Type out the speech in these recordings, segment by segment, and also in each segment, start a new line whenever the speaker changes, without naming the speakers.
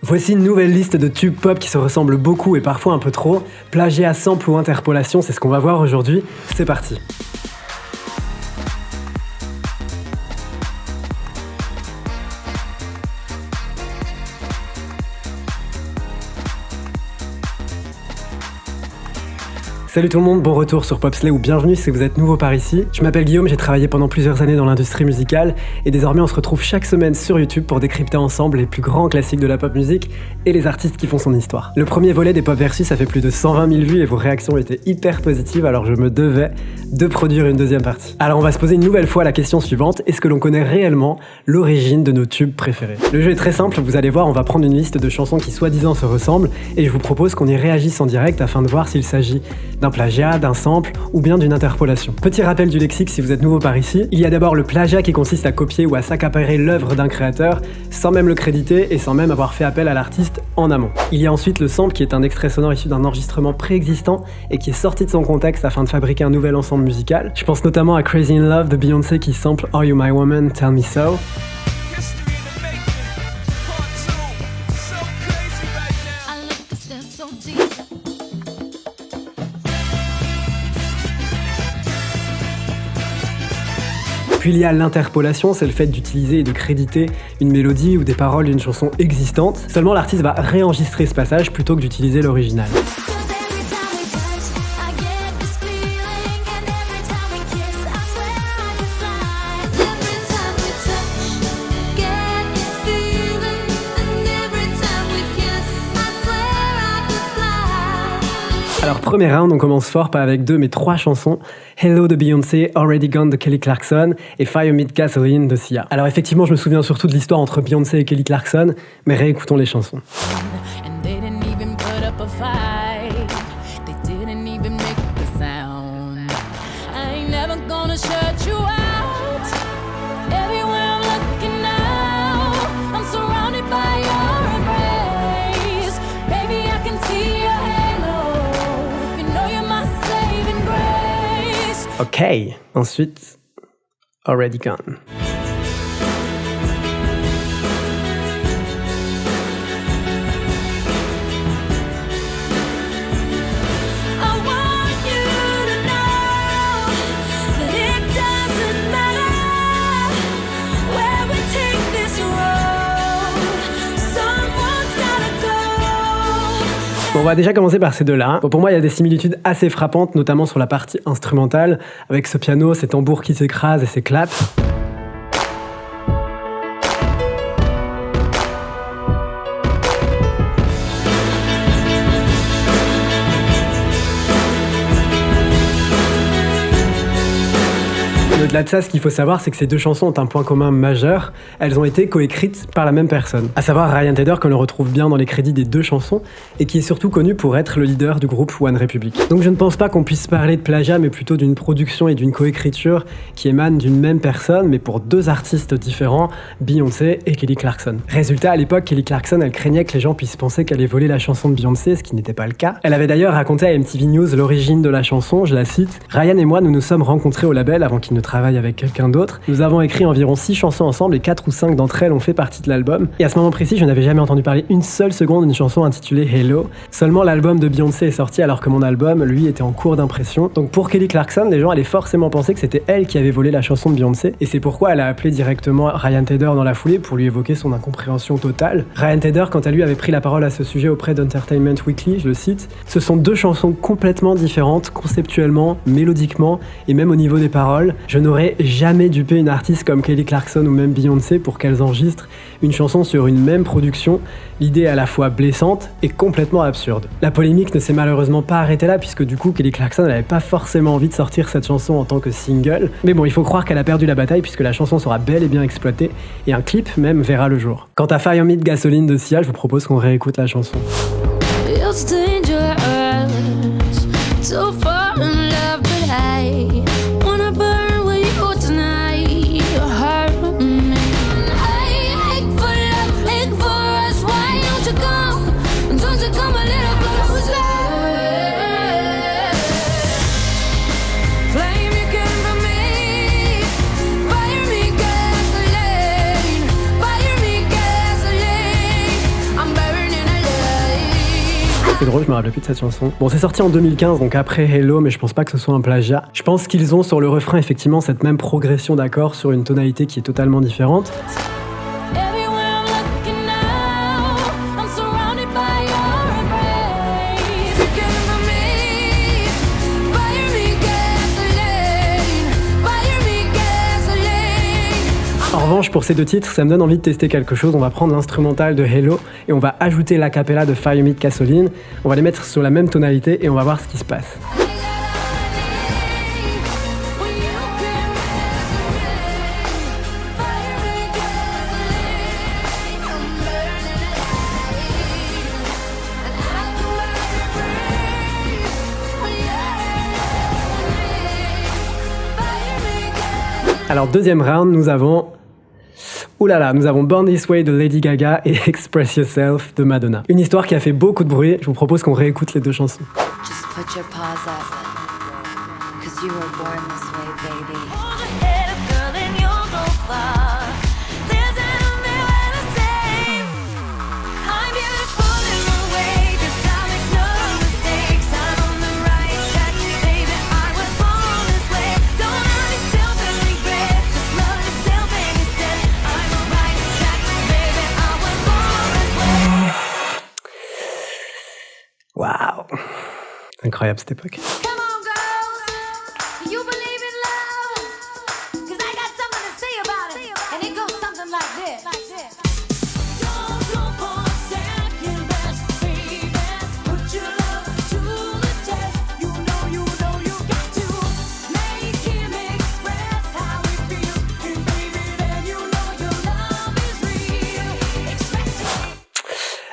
Voici une nouvelle liste de tubes pop qui se ressemblent beaucoup et parfois un peu trop. Plagiat, sample ou interpolation, c'est ce qu'on va voir aujourd'hui. C'est parti. Salut tout le monde, bon retour sur Popslay ou bienvenue si vous êtes nouveau par ici. Je m'appelle Guillaume, j'ai travaillé pendant plusieurs années dans l'industrie musicale et désormais on se retrouve chaque semaine sur YouTube pour décrypter ensemble les plus grands classiques de la pop musique et les artistes qui font son histoire. Le premier volet des Pop Versus a fait plus de 120 000 vues et vos réactions étaient hyper positives, alors je me devais de produire une deuxième partie. Alors on va se poser une nouvelle fois la question suivante, est-ce que l'on connaît réellement l'origine de nos tubes préférés? Le jeu est très simple, vous allez voir, on va prendre une liste de chansons qui soi-disant se ressemblent et je vous propose qu'on y réagisse en direct afin de voir s'il s'agit d'un plagiat, d'un sample ou bien d'une interpolation. Petit rappel du lexique si vous êtes nouveau par ici, il y a d'abord le plagiat qui consiste à copier ou à s'accaparer l'œuvre d'un créateur sans même le créditer et sans même avoir fait appel à l'artiste en amont. Il y a ensuite le sample qui est un extrait sonore issu d'un enregistrement préexistant et qui est sorti de son contexte afin de fabriquer un nouvel ensemble musical. Je pense notamment à Crazy in Love de Beyoncé qui sample Are You My Woman, Tell Me So. Puis il y a l'interpolation, c'est le fait d'utiliser et de créditer une mélodie ou des paroles d'une chanson existante. Seulement l'artiste va réenregistrer ce passage plutôt que d'utiliser l'original. Alors premier round, on commence fort, pas avec 2 mais 3 chansons. Hello de Beyoncé, Already Gone de Kelly Clarkson et Fire Me Gasoline de Sia. Alors effectivement, je me souviens surtout de l'histoire entre Beyoncé et Kelly Clarkson, mais réécoutons les chansons. Ok, ensuite, Already Gone. Bon, on va déjà commencer par ces deux-là. Bon, pour moi, il y a des similitudes assez frappantes, notamment sur la partie instrumentale, avec ce piano, ces tambours qui s'écrasent et ces claps. Au-delà de ça, ce qu'il faut savoir, c'est que ces deux chansons ont un point commun majeur. Elles ont été coécrites par la même personne, à savoir Ryan Tedder, que l'on retrouve bien dans les crédits des deux chansons, et qui est surtout connu pour être le leader du groupe One Republic. Donc je ne pense pas qu'on puisse parler de plagiat, mais plutôt d'une production et d'une coécriture qui émanent d'une même personne, mais pour deux artistes différents, Beyoncé et Kelly Clarkson. Résultat, à l'époque, Kelly Clarkson, elle craignait que les gens puissent penser qu'elle ait volé la chanson de Beyoncé, ce qui n'était pas le cas. Elle avait d'ailleurs raconté à MTV News l'origine de la chanson, je la cite, « Ryan et moi, nous nous sommes rencontrés au label avant qu'il ne travaille avec quelqu'un d'autre. Nous avons écrit environ 6 chansons ensemble et 4 ou 5 d'entre elles ont fait partie de l'album. Et à ce moment précis, je n'avais jamais entendu parler une seule seconde d'une chanson intitulée Hello. Seulement l'album de Beyoncé est sorti alors que mon album, lui, était en cours d'impression. Donc pour Kelly Clarkson, les gens allaient forcément penser que c'était elle qui avait volé la chanson de Beyoncé. Et c'est pourquoi elle a appelé directement Ryan Tedder dans la foulée pour lui évoquer son incompréhension totale. Ryan Tedder, quant à lui, avait pris la parole à ce sujet auprès d'Entertainment Weekly, je le cite. Ce sont deux chansons complètement différentes, conceptuellement, mélodiquement et même au niveau des paroles. Je n'aurais jamais dupé une artiste comme Kelly Clarkson ou même Beyoncé pour qu'elles enregistrent une chanson sur une même production. L'idée est à la fois blessante et complètement absurde. La polémique ne s'est malheureusement pas arrêtée là puisque du coup Kelly Clarkson n'avait pas forcément envie de sortir cette chanson en tant que single. Mais bon, il faut croire qu'elle a perdu la bataille puisque la chanson sera bel et bien exploitée et un clip même verra le jour. Quant à Fire Me Gasoline de Sia, je vous propose qu'on réécoute la chanson. It's dangerous to fall in love, but I wanna burn with you tonight. You hurt me. I ache for love, ache for us. Why don't you come? Don't you come a little closer? Flame you came for me. Fire me gasoline. Fire me gasoline. I'm buried. C'est drôle, je me rappelle plus de cette chanson. Bon, c'est sorti en 2015, donc après Hello, mais je pense pas que ce soit un plagiat. Je pense qu'ils ont sur le refrain effectivement cette même progression d'accords sur une tonalité qui est totalement différente. En revanche, pour ces deux titres, ça me donne envie de tester quelque chose. On va prendre l'instrumental de Hello et on va ajouter l'acapella de Fire Me Gasoline. On va les mettre sur la même tonalité et on va voir ce qui se passe. Alors deuxième round, nous avons Born This Way de Lady Gaga et Express Yourself de Madonna. Une histoire qui a fait beaucoup de bruit, je vous propose qu'on réécoute les deux chansons.
Just put your paws up, 'cause you were born this way, baby.
Waouh! Incroyable cette époque.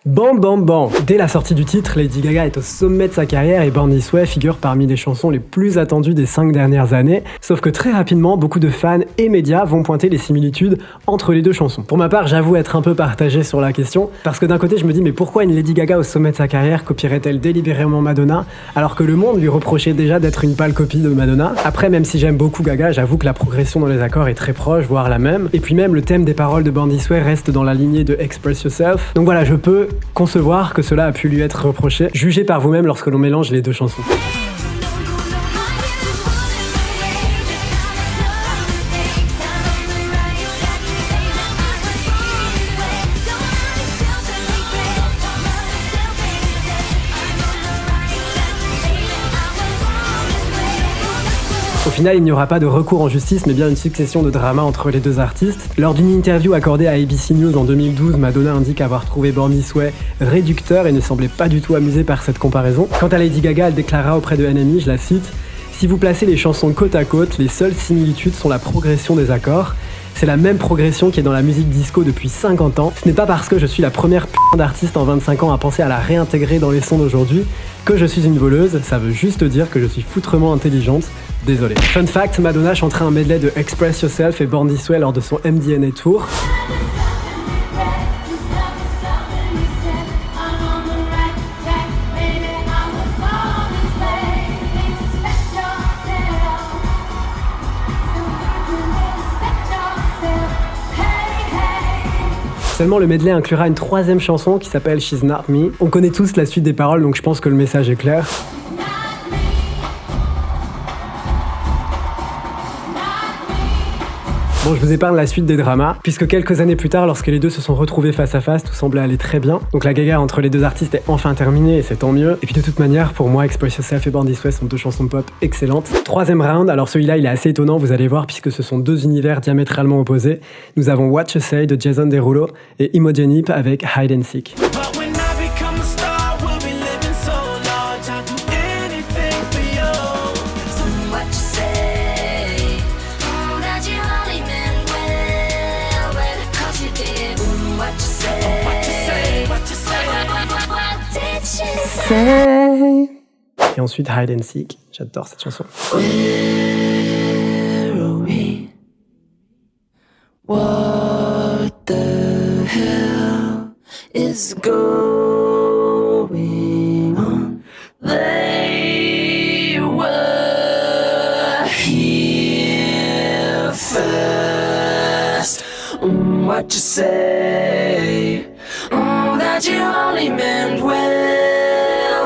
Bon. Dès la sortie du titre, Lady Gaga est au sommet de sa carrière et Born This Way figure parmi les chansons les plus attendues des 5 dernières années. Sauf que très rapidement, beaucoup de fans et médias vont pointer les similitudes entre les deux chansons. Pour ma part, j'avoue être un peu partagé sur la question, parce que d'un côté, je me dis mais pourquoi une Lady Gaga au sommet de sa carrière copierait-elle délibérément Madonna, alors que le monde lui reprochait déjà d'être une pâle copie de Madonna. Après, même si j'aime beaucoup Gaga, j'avoue que la progression dans les accords est très proche, voire la même. Et puis même, le thème des paroles de Born This Way reste dans la lignée de Express Yourself. Donc voilà, je peux concevoir que cela a pu lui être reproché. Jugez par vous-même lorsque l'on mélange les deux chansons. Au final, il n'y aura pas de recours en justice, mais bien une succession de dramas entre les deux artistes. Lors d'une interview accordée à ABC News en 2012, Madonna indique avoir trouvé Born This Way réducteur et ne semblait pas du tout amusée par cette comparaison. Quant à Lady Gaga, elle déclara auprès de NME, je la cite, « Si vous placez les chansons côte à côte, les seules similitudes sont la progression des accords. C'est la même progression qui est dans la musique disco depuis 50 ans. Ce n'est pas parce que je suis la première p*** d'artiste en 25 ans à penser à la réintégrer dans les sons d'aujourd'hui que je suis une voleuse, ça veut juste dire que je suis foutrement intelligente. Désolé. Fun fact, Madonna chantera un medley de Express Yourself et Born This Way lors de son MDNA Tour. Seulement, le medley inclura une troisième chanson qui s'appelle She's Not Me. On connaît tous la suite des paroles, donc je pense que le message est clair. Bon, je vous épargne la suite des dramas, puisque quelques années plus tard, lorsque les deux se sont retrouvés face à face, tout semblait aller très bien. Donc la gaga entre les deux artistes est enfin terminée, et c'est tant mieux. Et puis de toute manière, pour moi, Express Yourself et Born This Way sont deux chansons pop excellentes. Troisième round, alors celui-là, il est assez étonnant, vous allez voir, puisque ce sont deux univers diamétralement opposés. Nous avons What You Say de Jason Derulo et Imogen Heap avec Hide and Seek. Et ensuite Hide and Seek, j'adore cette chanson.
Where are we? What the hell is going on? They were here first. What you say? That you only meant well.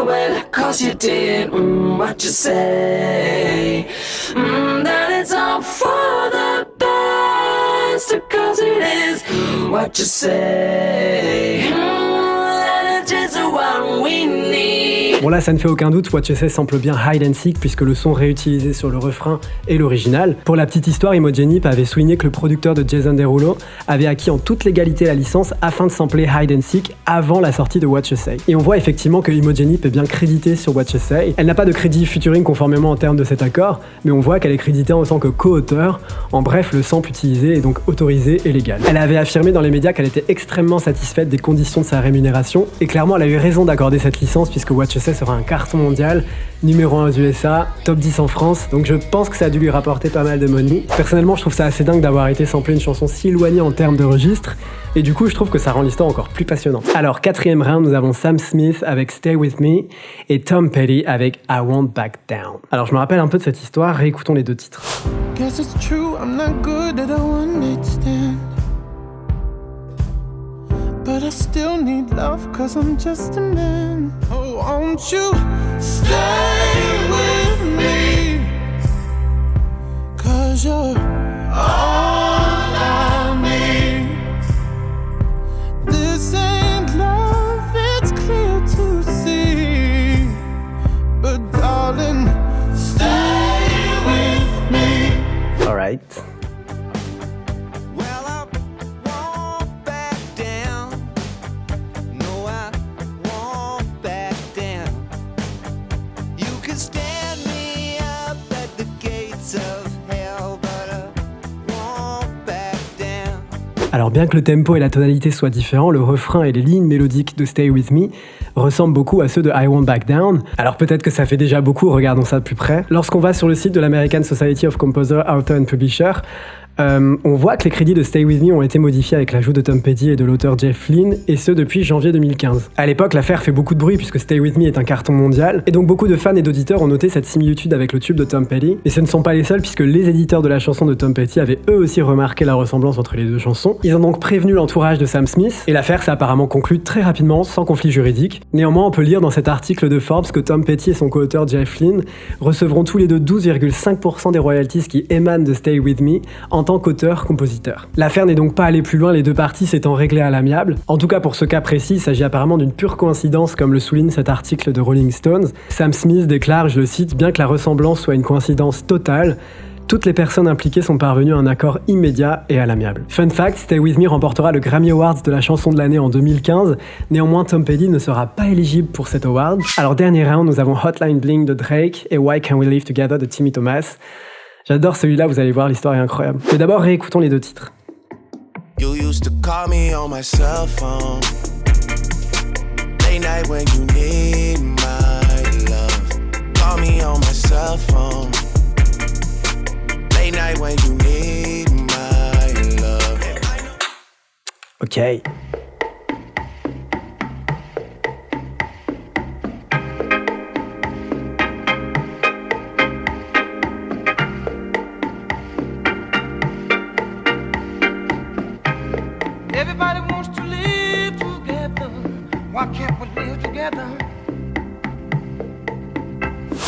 what you did, what you say. That it's all for the best, because it is what you say. That it's just what we need.
Bon là, ça ne fait aucun doute, What You Say sample bien Hide and Seek puisque le son réutilisé sur le refrain est l'original. Pour la petite histoire, Imogen Heap avait souligné que le producteur de Jason Derulo avait acquis en toute légalité la licence afin de sampler Hide and Seek avant la sortie de What You Say. Et on voit effectivement que Imogen Heap est bien créditée sur What You Say. Elle n'a pas de crédit featuring conformément en termes de cet accord, mais on voit qu'elle est créditée en tant que co-auteur. En bref, le sample utilisé est donc autorisé et légal. Elle avait affirmé dans les médias qu'elle était extrêmement satisfaite des conditions de sa rémunération, et clairement elle a eu raison d'accorder cette licence puisque What You Say sera un carton mondial, numéro 1 aux USA, top 10 en France, donc je pense que ça a dû lui rapporter pas mal de money. Personnellement, je trouve ça assez dingue d'avoir été samplé une chanson si éloignée en termes de registre, et du coup je trouve que ça rend l'histoire encore plus passionnante. Alors, 4e round, nous avons Sam Smith avec Stay With Me et Tom Petty avec I Won't Back Down. Alors je me rappelle un peu de cette histoire, réécoutons les deux titres.
Guess it's true, I'm not good at a one-night stand. But I still need love, cause I'm just a man. Oh, won't you stay with me? Cause you're all I need. This ain't love, it's clear to see. But darling, stay with me.
Alright. Alors bien que le tempo et la tonalité soient différents, le refrain et les lignes mélodiques de Stay With Me ressemblent beaucoup à ceux de I Won't Back Down. Alors peut-être que ça fait déjà beaucoup, regardons ça de plus près. Lorsqu'on va sur le site de l'American Society of Composer, Author and Publisher, on voit que les crédits de Stay With Me ont été modifiés avec l'ajout de Tom Petty et de l'auteur Jeff Lynne, et ce depuis janvier 2015. À l'époque, l'affaire fait beaucoup de bruit puisque Stay With Me est un carton mondial, et donc beaucoup de fans et d'auditeurs ont noté cette similitude avec le tube de Tom Petty. Et ce ne sont pas les seuls puisque les éditeurs de la chanson de Tom Petty avaient eux aussi remarqué la ressemblance entre les deux chansons. Ils ont donc prévenu l'entourage de Sam Smith, et l'affaire s'est apparemment conclue très rapidement, sans conflit juridique. Néanmoins, on peut lire dans cet article de Forbes que Tom Petty et son co-auteur Jeff Lynne recevront tous les deux 12,5% des royalties qui émanent de Stay With Me en tant qu'auteur-compositeur. L'affaire n'est donc pas allée plus loin, les deux parties s'étant réglées à l'amiable. En tout cas pour ce cas précis, il s'agit apparemment d'une pure coïncidence comme le souligne cet article de Rolling Stones. Sam Smith déclare, je le cite, « Bien que la ressemblance soit une coïncidence totale, toutes les personnes impliquées sont parvenues à un accord immédiat et à l'amiable. » Fun fact, Stay With Me remportera le Grammy Awards de la chanson de l'année en 2015. Néanmoins, Tom Petty ne sera pas éligible pour cet award. Alors dernier round, nous avons Hotline Bling de Drake et Why Can't We Live Together de Timmy Thomas. J'adore celui-là, vous allez voir, l'histoire est incroyable. Mais d'abord, réécoutons les deux titres.
You used to call me on my cell phone. Late night when you need my love. Call me on my cell phone. Late night when you need my love.
Ok.
Everybody wants to live together. Why can't we live together?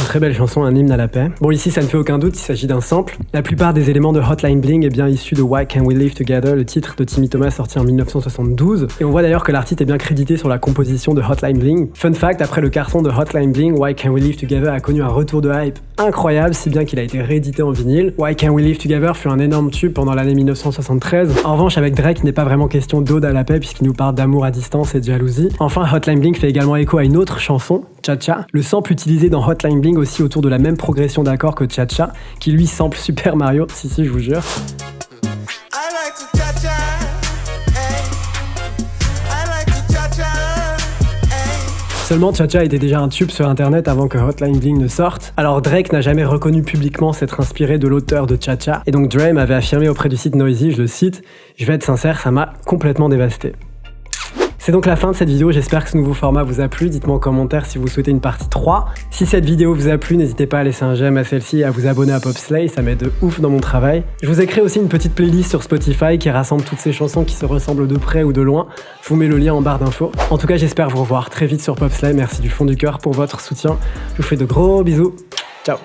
Une très belle chanson, un hymne à la paix. Bon, ici, ça ne fait aucun doute, il s'agit d'un sample. La plupart des éléments de Hotline Bling est bien issu de Why Can't We Live Together, le titre de Timmy Thomas sorti en 1972. Et on voit d'ailleurs que l'artiste est bien crédité sur la composition de Hotline Bling. Fun fact, après le carton de Hotline Bling, Why Can't We Live Together a connu un retour de hype incroyable, si bien qu'il a été réédité en vinyle. Why Can't We Live Together fut un énorme tube pendant l'année 1973. En revanche, avec Drake, il n'est pas vraiment question d'ode à la paix puisqu'il nous parle d'amour à distance et de jalousie. Enfin, Hotline Bling fait également écho à une autre chanson, Cha-Cha. Le sample utilisé dans Hotline Bling aussi autour de la même progression d'accords que Cha-Cha, qui lui sample Super Mario, si je vous jure. Seulement, Cha-Cha était déjà un tube sur internet avant que Hotline Bling ne sorte. Alors Drake n'a jamais reconnu publiquement s'être inspiré de l'auteur de Cha-Cha, et donc Dre m'avait affirmé auprès du site Noisy, je le cite, « Je vais être sincère, ça m'a complètement dévasté ». C'est donc la fin de cette vidéo, j'espère que ce nouveau format vous a plu. Dites-moi en commentaire si vous souhaitez une partie 3. Si cette vidéo vous a plu, n'hésitez pas à laisser un j'aime à celle-ci et à vous abonner à Popslay, ça m'aide de ouf dans mon travail. Je vous ai créé aussi une petite playlist sur Spotify qui rassemble toutes ces chansons qui se ressemblent de près ou de loin. Je vous mets le lien en barre d'infos. En tout cas, j'espère vous revoir très vite sur Popslay. Merci du fond du cœur pour votre soutien. Je vous fais de gros bisous. Ciao.